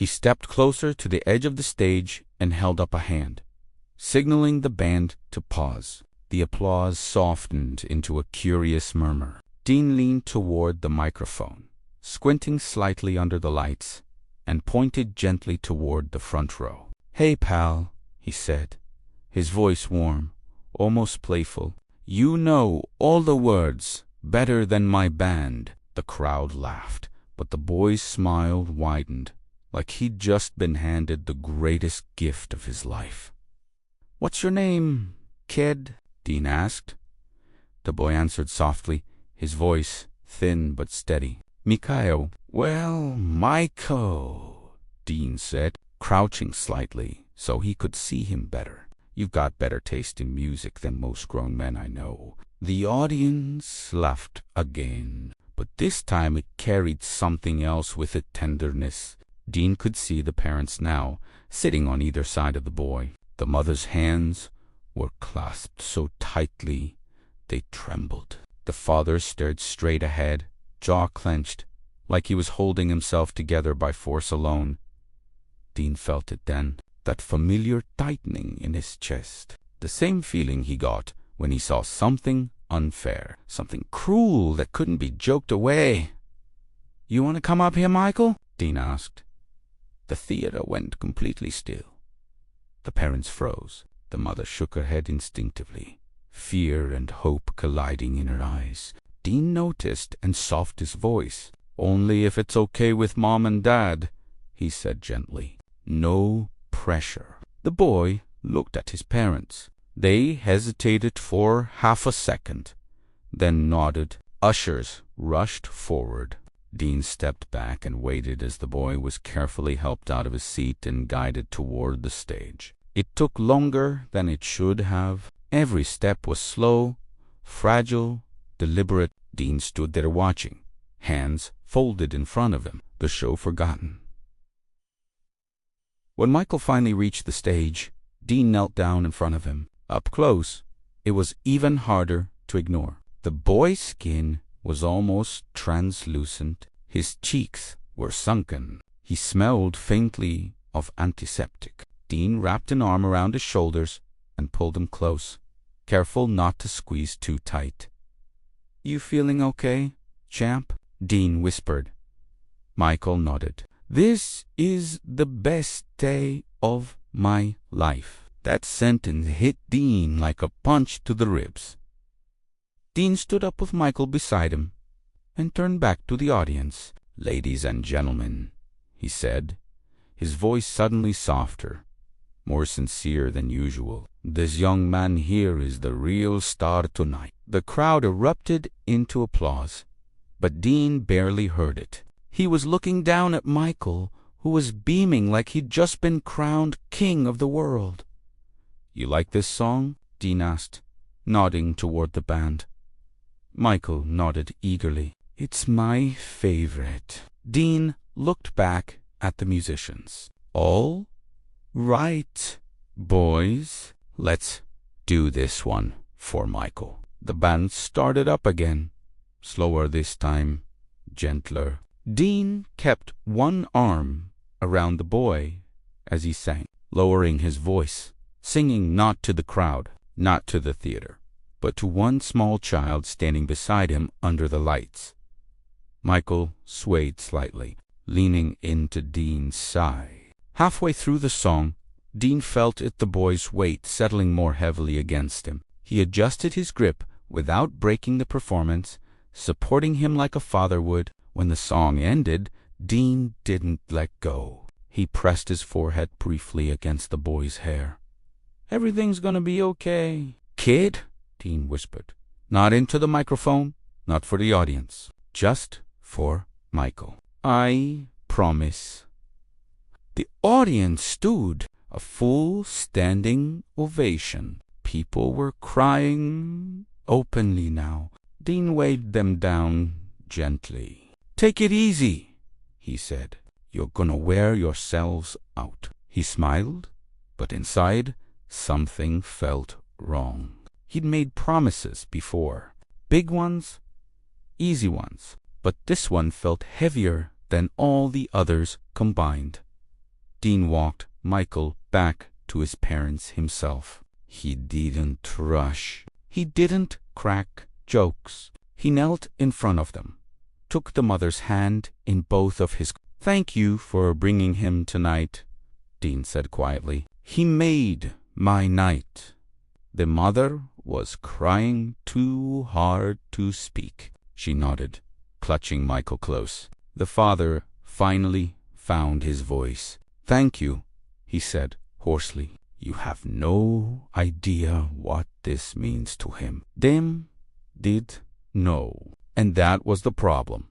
He stepped closer to the edge of the stage and held up a hand, signaling the band to pause. The applause softened into a curious murmur. Dean leaned toward the microphone, squinting slightly under the lights, and pointed gently toward the front row. "Hey, pal," he said, his voice warm, almost playful. "You know all the words better than my band." The crowd laughed, but the boy's smile widened, like he'd just been handed the greatest gift of his life. "What's your name, kid?" Dean asked. The boy answered softly, his voice thin but steady. "Mikhail." "Well, Michael," Dean said, crouching slightly so he could see him better. "You've got better taste in music than most grown men I know." The audience laughed again, but this time it carried something else with it, tenderness. Dean could see the parents now, sitting on either side of the boy. The mother's hands were clasped so tightly they trembled. The father stared straight ahead, jaw clenched, like he was holding himself together by force alone. Dean felt it then, that familiar tightening in his chest. The same feeling he got when he saw something unfair, something cruel that couldn't be joked away. "You want to come up here, Michael?" Dean asked. The theater went completely still. The parents froze. The mother shook her head instinctively, fear and hope colliding in her eyes. Dean noticed and softened his voice. "Only if it's okay with Mom and Dad," he said gently. "No pressure." The boy looked at his parents. They hesitated for half a second, then nodded. Ushers rushed forward. Dean stepped back and waited as the boy was carefully helped out of his seat and guided toward the stage. It took longer than it should have. Every step was slow, fragile, deliberate. Dean stood there watching, hands folded in front of him, the show forgotten. When Michael finally reached the stage, Dean knelt down in front of him. Up close, it was even harder to ignore. The boy's skin was almost translucent. His cheeks were sunken. He smelled faintly of antiseptic. Dean wrapped an arm around his shoulders and pulled him close, careful not to squeeze too tight. "You feeling okay, champ?" Dean whispered. Michael nodded. "This is the best day of my life." That sentence hit Dean like a punch to the ribs. Dean stood up with Michael beside him and turned back to the audience. "Ladies and gentlemen," he said, his voice suddenly softer, more sincere than usual, "this young man here is the real star tonight." The crowd erupted into applause, but Dean barely heard it. He was looking down at Michael, who was beaming like he'd just been crowned king of the world. "You like this song?" Dean asked, nodding toward the band. Michael nodded eagerly. "It's my favorite." Dean looked back at the musicians. "All right, boys, let's do this one for Michael." The band started up again, slower this time, gentler. Dean kept one arm around the boy as he sang, lowering his voice, singing not to the crowd, not to the theater, but to one small child standing beside him under the lights. Michael swayed slightly, leaning into Dean's side. Halfway through the song, Dean felt the boy's weight settling more heavily against him. He adjusted his grip without breaking the performance, supporting him like a father would. When the song ended, Dean didn't let go. He pressed his forehead briefly against the boy's hair. "Everything's gonna be okay, kid," Dean whispered. Not into the microphone, not for the audience, just for Michael. "I promise." The audience stood, a full standing ovation. People were crying openly now. Dean waved them down gently. "Take it easy," he said. "You're gonna wear yourselves out." He smiled, but inside something felt wrong. He'd made promises before, big ones, easy ones, but this one felt heavier than all the others combined. Dean walked Michael back to his parents himself. He didn't rush. He didn't crack jokes. He knelt in front of them, took the mother's hand in both of his. "Thank you for bringing him tonight," Dean said quietly. "He made my night." The mother was crying too hard to speak. She nodded, clutching Michael close. The father finally found his voice. "Thank you," he said hoarsely. "You have no idea what this means to him." Them did know, and that was the problem.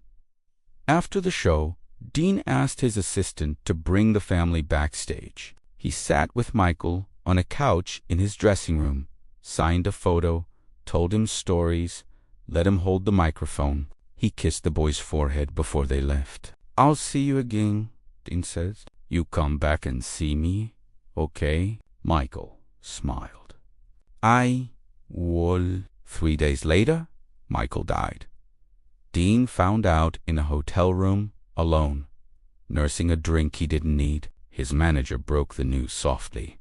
After the show, Dean asked his assistant to bring the family backstage. He sat with Michael on a couch in his dressing room, signed a photo, told him stories, let him hold the microphone. He kissed the boy's forehead before they left. "I'll see you again," Dean says. "You come back and see me, okay?" Michael smiled. "I will." 3 days later, Michael died. Dean found out in a hotel room, alone, nursing a drink he didn't need. His manager broke the news softly,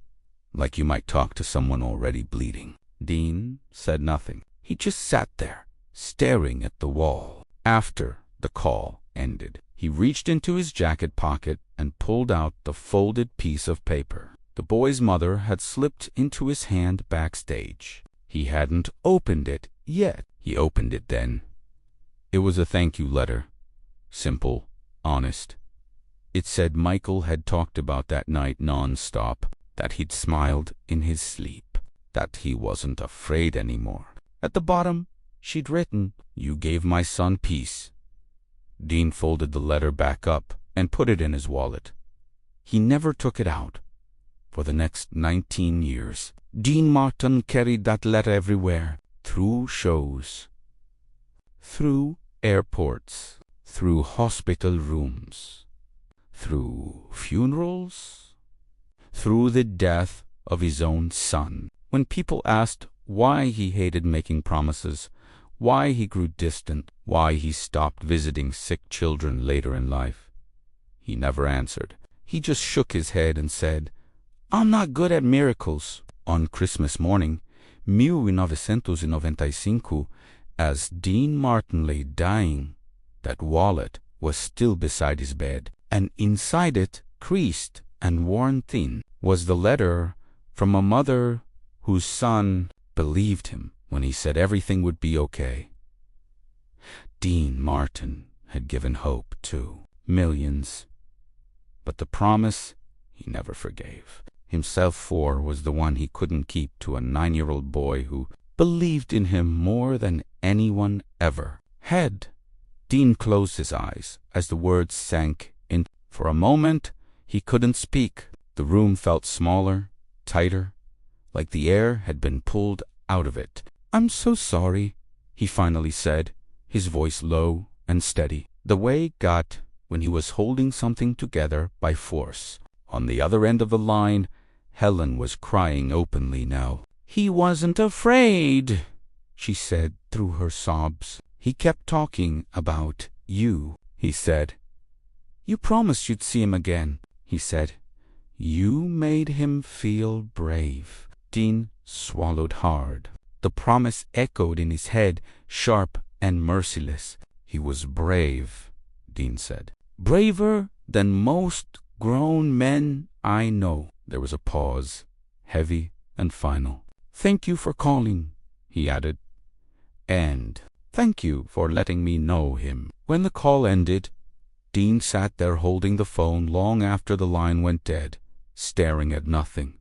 like you might talk to someone already bleeding. Dean said nothing. He just sat there, staring at the wall. After the call ended, he reached into his jacket pocket and pulled out the folded piece of paper the boy's mother had slipped into his hand backstage. He hadn't opened it yet. He opened it then. It was a thank you letter. Simple, honest. It said Michael had talked about that night non-stop, that he'd smiled in his sleep, that he wasn't afraid anymore. At the bottom, she'd written, "You gave my son peace." Dean folded the letter back up and put it in his wallet. He never took it out. For the next 19 years, Dean Martin carried that letter everywhere, through shows, through airports, through hospital rooms, through funerals, through the death of his own son. When people asked why he hated making promises, why he grew distant, why he stopped visiting sick children later in life, he never answered. He just shook his head and said, "I'm not good at miracles." On Christmas morning, 1995, as Dean Martin lay dying, that wallet was still beside his bed, and inside it, creased and worn thin, was the letter from a mother whose son believed him when he said everything would be okay. Dean Martin had given hope to millions, but the promise he never forgave himself for was the one he couldn't keep to a 9-year-old boy who believed in him more than anyone ever had. Dean closed his eyes as the words sank in. For a moment, he couldn't speak. The room felt smaller, tighter, like the air had been pulled out of it. "I'm so sorry," he finally said, his voice low and steady, the way it got when he was holding something together by force. On the other end of the line, Helen was crying openly now. "He wasn't afraid," she said through her sobs. "He kept talking about you," he said. "You promised you'd see him again," he said. "You made him feel brave." Dean swallowed hard. The promise echoed in his head, sharp and merciless. "He was brave," Dean said. "Braver than most grown men I know." There was a pause, heavy and final. "Thank you for calling," he added. "And thank you for letting me know him." When the call ended, Dean sat there holding the phone long after the line went dead, staring at nothing.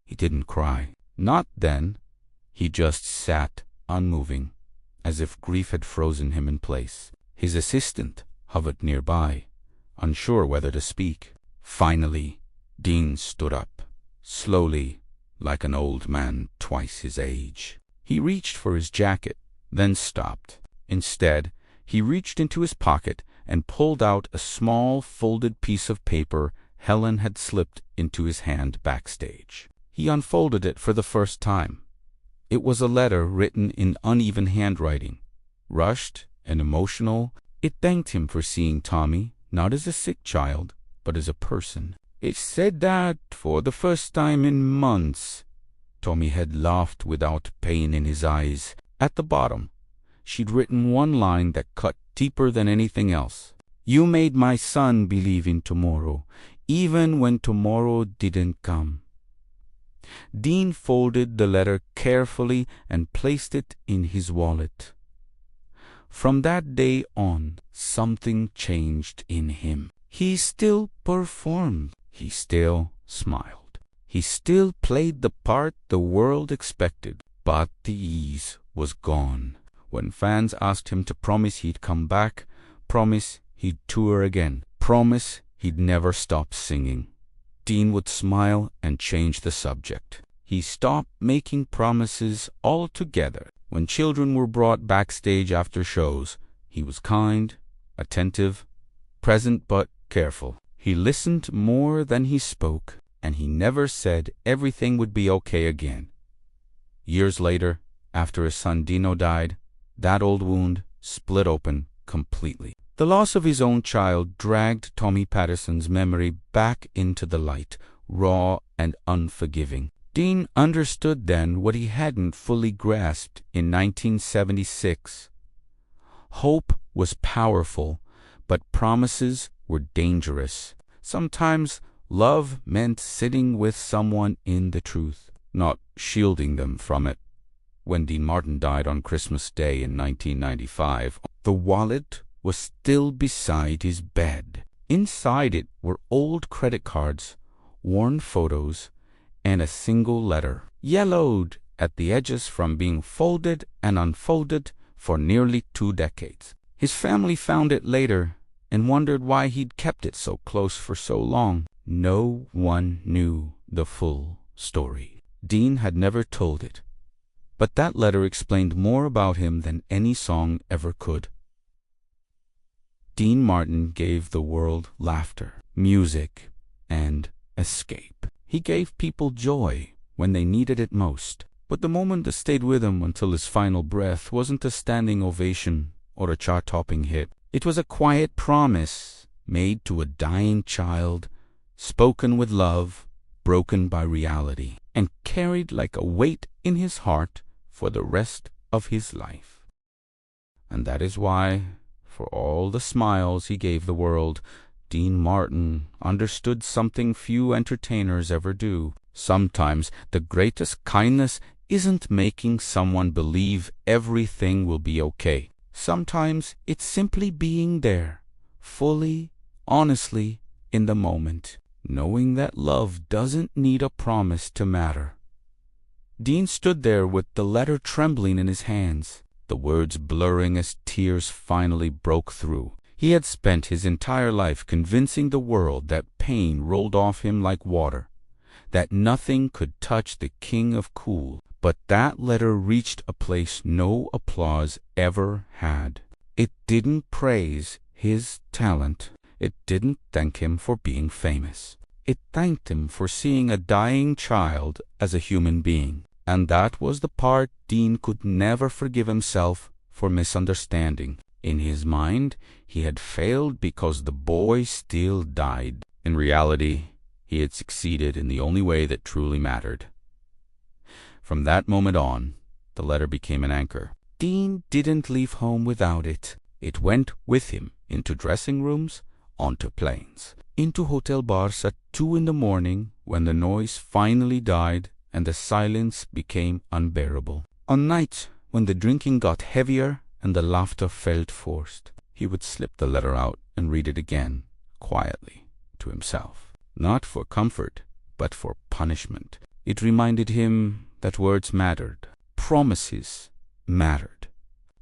He didn't cry. Not then. He just sat, unmoving, as if grief had frozen him in place. His assistant hovered nearby, unsure whether to speak. Finally, Dean stood up, slowly, like an old man twice his age. He reached for his jacket, then stopped. Instead, he reached into his pocket and pulled out a small folded piece of paper Helen had slipped into his hand backstage. He unfolded it for the first time. It was a letter written in uneven handwriting, rushed and emotional. It thanked him for seeing Tommy, not as a sick child, but as a person. It said that, for the first time in months, Tommy had laughed without pain in his eyes. At the bottom, she'd written one line that cut deeper than anything else. "You made my son believe in tomorrow, even when tomorrow didn't come." Dean folded the letter carefully and placed it in his wallet. From that day on, something changed in him. He still performed. He still smiled. He still played the part the world expected. But the ease was gone. When fans asked him to promise he'd come back, promise he'd tour again, promise he'd never stop singing, Dean would smile and change the subject. He stopped making promises altogether. When children were brought backstage after shows, he was kind, attentive, present but careful. He listened more than he spoke, and he never said everything would be okay again. Years later, after his son Dino died, that old wound split open completely. The loss of his own child dragged Tommy Patterson's memory back into the light, raw and unforgiving. Dean understood then what he hadn't fully grasped in 1976. Hope was powerful, but promises were dangerous. Sometimes love meant sitting with someone in the truth, not shielding them from it. When Dean Martin died on Christmas Day in 1995, the wallet was still beside his bed. Inside it were old credit cards, worn photos, and a single letter, yellowed at the edges from being folded and unfolded for nearly 2 decades. His family found it later and wondered why he'd kept it so close for so long. No one knew the full story. Dean had never told it, but that letter explained more about him than any song ever could. Dean Martin gave the world laughter, music, and escape. He gave people joy when they needed it most. But the moment that stayed with him until his final breath wasn't a standing ovation or a chart-topping hit. It was a quiet promise made to a dying child, spoken with love, broken by reality, and carried like a weight in his heart for the rest of his life. And that is why, for all the smiles he gave the world, Dean Martin understood something few entertainers ever do. Sometimes the greatest kindness isn't making someone believe everything will be okay. Sometimes it's simply being there, fully, honestly, in the moment, knowing that love doesn't need a promise to matter. Dean stood there with the letter trembling in his hands, the words blurring as tears finally broke through. He had spent his entire life convincing the world that pain rolled off him like water, that nothing could touch the king of cool. But that letter reached a place no applause ever had. It didn't praise his talent. It didn't thank him for being famous. It thanked him for seeing a dying child as a human being. And that was the part Dean could never forgive himself for misunderstanding. In his mind, he had failed because the boy still died. In reality, he had succeeded in the only way that truly mattered. From that moment on, the letter became an anchor. Dean didn't leave home without it. It went with him into dressing rooms, onto planes, into hotel bars at 2 a.m. when the noise finally died and the silence became unbearable. On nights when the drinking got heavier and the laughter felt forced, he would slip the letter out and read it again, quietly, to himself. Not for comfort, but for punishment. It reminded him that words mattered, promises mattered,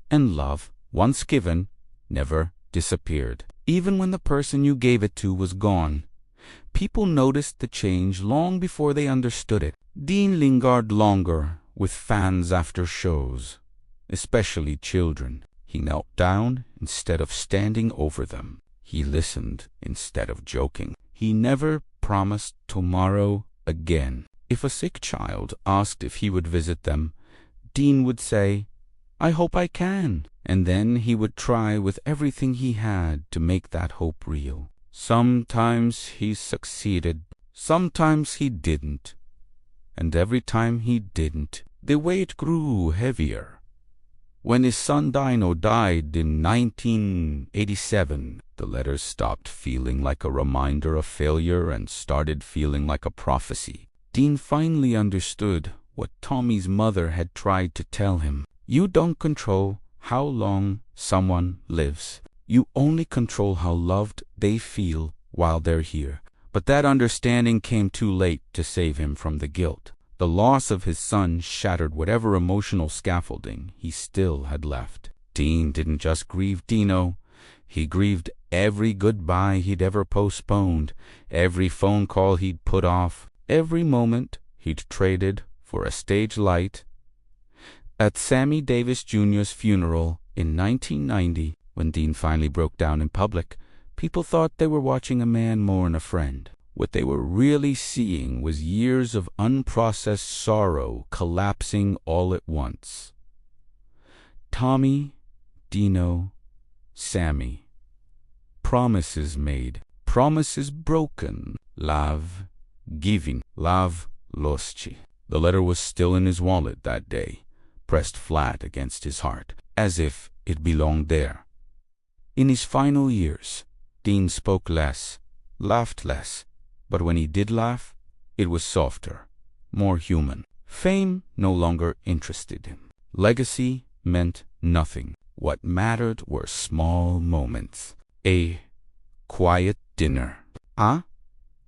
and love, once given, never disappeared. Even when the person you gave it to was gone, people noticed the change long before they understood it. Dean lingered longer with fans after shows, especially children. He knelt down instead of standing over them. He listened instead of joking. He never promised tomorrow again. If a sick child asked if he would visit them, Dean would say, "I hope I can." And then he would try with everything he had to make that hope real. Sometimes he succeeded, sometimes he didn't, and every time he didn't, the weight grew heavier. When his son Dino died in 1987, the letters stopped feeling like a reminder of failure and started feeling like a prophecy. Dean finally understood what Tommy's mother had tried to tell him. You don't control how long someone lives. You only control how loved they feel while they're here. But that understanding came too late to save him from the guilt. The loss of his son shattered whatever emotional scaffolding he still had left. Dean didn't just grieve Dino. He grieved every goodbye he'd ever postponed, every phone call he'd put off, every moment he'd traded for a stage light. At Sammy Davis Jr.'s funeral in 1990, when Dean finally broke down in public, people thought they were watching a man mourn a friend. What they were really seeing was years of unprocessed sorrow collapsing all at once. Tommy, Dino, Sammy. Promises made, promises broken. Lav giving, lav losci. The letter was still in his wallet that day, pressed flat against his heart, as if it belonged there. In his final years, Dean spoke less, laughed less, but when he did laugh, it was softer, more human. Fame no longer interested him. Legacy meant nothing. What mattered were small moments. A quiet dinner.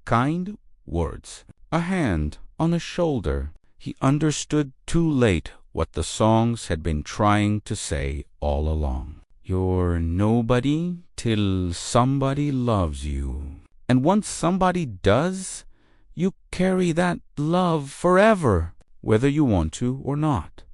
Kind words. A hand on a shoulder. He understood too late what the songs had been trying to say all along. You're nobody till somebody loves you. And once somebody does, you carry that love forever, whether you want to or not.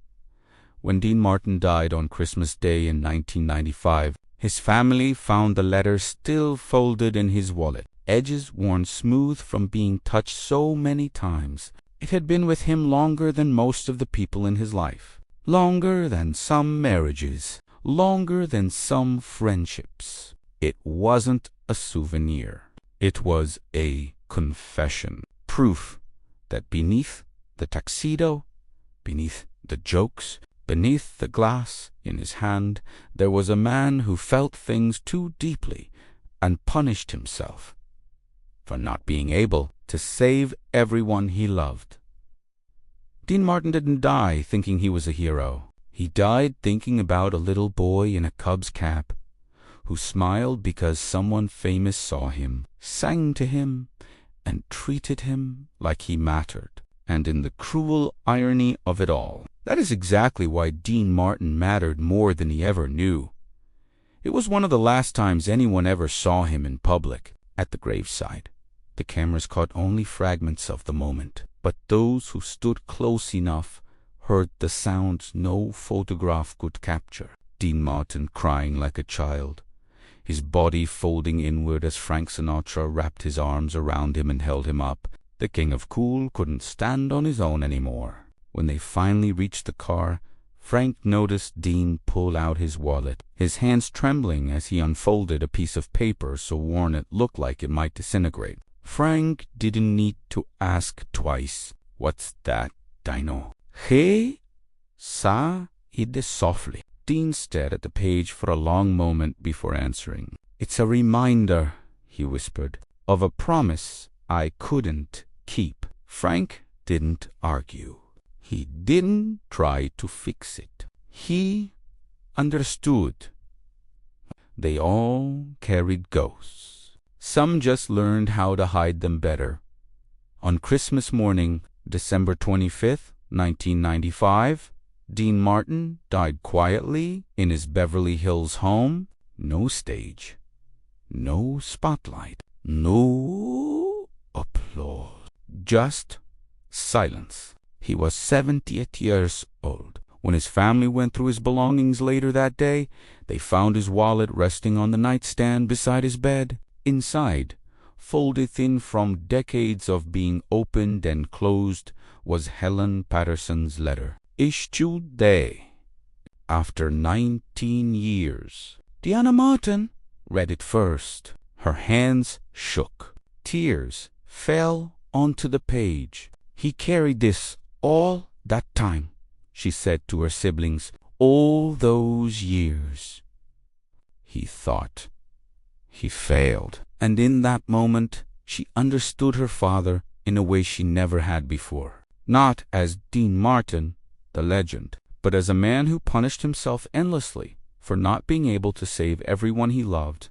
When Dean Martin died on Christmas Day in 1995, his family found the letter still folded in his wallet, edges worn smooth from being touched so many times. It had been with him longer than most of the people in his life, longer than some marriages, longer than some friendships. It wasn't a souvenir. It was a confession, proof that beneath the tuxedo, beneath the jokes, beneath the glass in his hand, there was a man who felt things too deeply and punished himself for not being able to save everyone he loved. Dean Martin didn't die thinking he was a hero. He died thinking about a little boy in a Cubs cap who smiled because someone famous saw him, sang to him, and treated him like he mattered. And in the cruel irony of it all, that is exactly why Dean Martin mattered more than he ever knew. It was one of the last times anyone ever saw him in public. At the graveside, the cameras caught only fragments of the moment, but those who stood close enough heard the sounds no photograph could capture. Dean Martin crying like a child, his body folding inward as Frank Sinatra wrapped his arms around him and held him up. The king of cool couldn't stand on his own anymore. When they finally reached the car, Frank noticed Dean pull out his wallet, his hands trembling as he unfolded a piece of paper so worn it looked like it might disintegrate. Frank didn't need to ask twice. "What's that, Dino?" "Hey, sa," it softly. Dean stared at the page for a long moment before answering. "It's a reminder," he whispered, "of a promise I couldn't keep." Frank didn't argue. He didn't try to fix it. He understood. They all carried ghosts. Some just learned how to hide them better. On Christmas morning, December 25th, 1995, Dean Martin died quietly in his Beverly Hills home. No stage, no spotlight, no applause, just silence. He was 78 years old. When his family went through his belongings later that day, they found his wallet resting on the nightstand beside his bed. Inside, folded thin from decades of being opened and closed, was Helen Patterson's letter. Issued day, after 19 years. Deanna Martin read it first. Her hands shook. Tears fell onto the page. "He carried this all that time," she said to her siblings. "All those years." He thought. He failed. And in that moment, she understood her father in a way she never had before. Not as Dean Martin, the legend, but as a man who punished himself endlessly for not being able to save everyone he loved.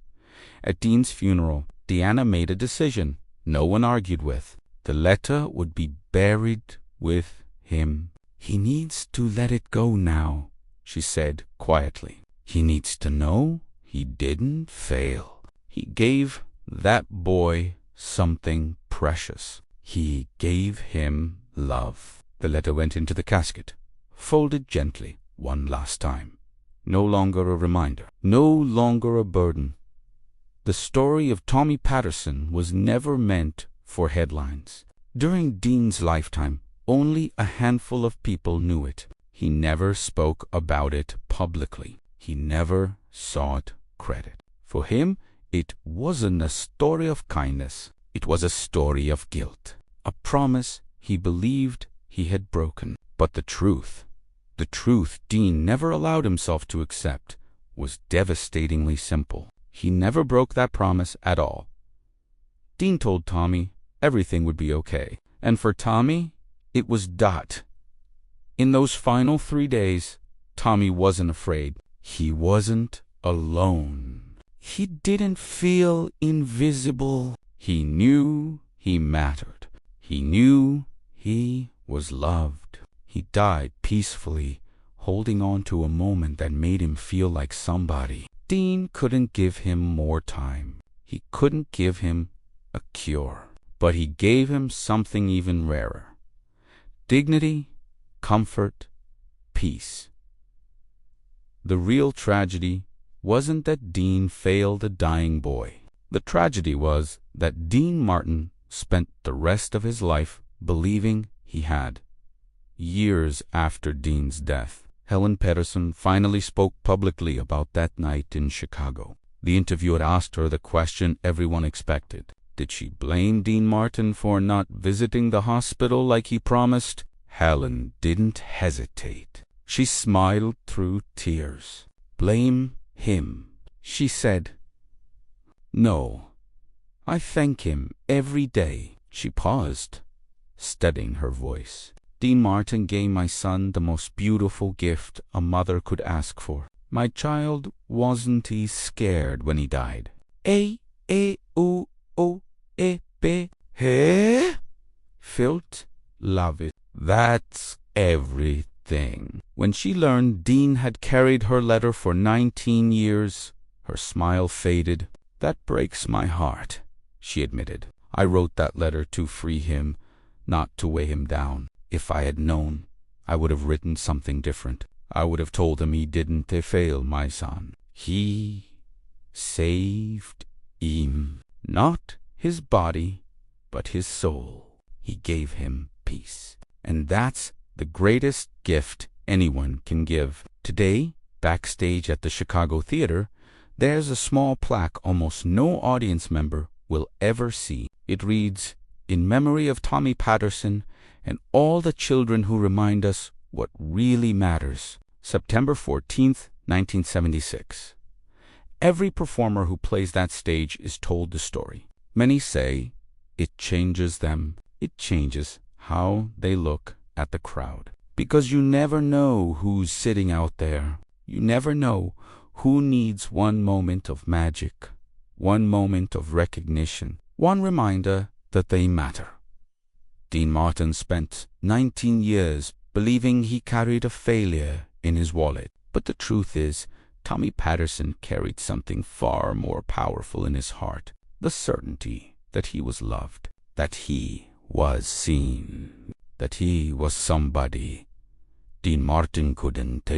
At Dean's funeral, Deanna made a decision no one argued with. The letter would be buried with him. "He needs to let it go now," she said quietly. "He needs to know he didn't fail. He gave that boy something precious. He gave him love." The letter went into the casket, folded gently one last time. No longer a reminder, no longer a burden. The story of Tommy Patterson was never meant for headlines. During Dean's lifetime, only a handful of people knew it. He never spoke about it publicly. He never sought credit. For him, it wasn't a story of kindness. It was a story of guilt. A promise he believed he had broken. But the truth Dean never allowed himself to accept, was devastatingly simple. He never broke that promise at all. Dean told Tommy everything would be okay. And for Tommy, it was Dot. In those final 3 days, Tommy wasn't afraid. He wasn't alone. He didn't feel invisible. He knew he mattered. He knew he was loved. He died peacefully, holding on to a moment that made him feel like somebody. Dean couldn't give him more time. He couldn't give him a cure. But he gave him something even rarer. Dignity, comfort, peace. The real tragedy wasn't that Dean failed a dying boy. The tragedy was that Dean Martin spent the rest of his life believing he had. Years after Dean's death, Helen Patterson finally spoke publicly about that night in Chicago. The interviewer asked her the question everyone expected. Did she blame Dean Martin for not visiting the hospital like he promised? Helen didn't hesitate. She smiled through tears. "Blame him," she said. "No, I thank him every day." She paused, steadying her voice. "Dean Martin gave my son the most beautiful gift a mother could ask for. My child, wasn't he scared when he died?" He felt love it. That's everything. When she learned Dean had carried her letter for 19 years, her smile faded. "That breaks my heart," she admitted. "I wrote that letter to free him, not to weigh him down. If I had known, I would have written something different. I would have told him he didn't fail my son. He saved him. Not his body, but his soul. He gave him peace. And that's the greatest gift anyone can give." Today, backstage at the Chicago Theater, there's a small plaque almost no audience member will ever see. It reads, "In memory of Tommy Patterson and all the children who remind us what really matters. September 14th, 1976. Every performer who plays that stage is told the story. Many say it changes them. It changes how they look at the crowd. Because you never know who's sitting out there. You never know who needs one moment of magic, one moment of recognition, one reminder that they matter." Dean Martin spent 19 years believing he carried a failure in his wallet. But the truth is, Tommy Patterson carried something far more powerful in his heart. The certainty that he was loved, that he was seen, that he was somebody. Dean Martin couldn't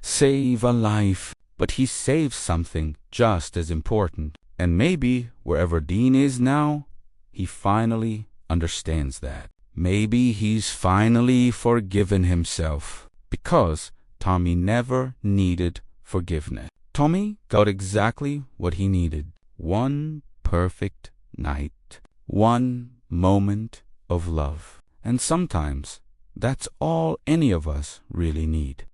save a life, but he saved something just as important. And maybe wherever Dean is now, he finally understands that. Maybe he's finally forgiven himself, because Tommy never needed forgiveness. Tommy got exactly what he needed. one perfect night, one moment of love. And sometimes that's all any of us really need.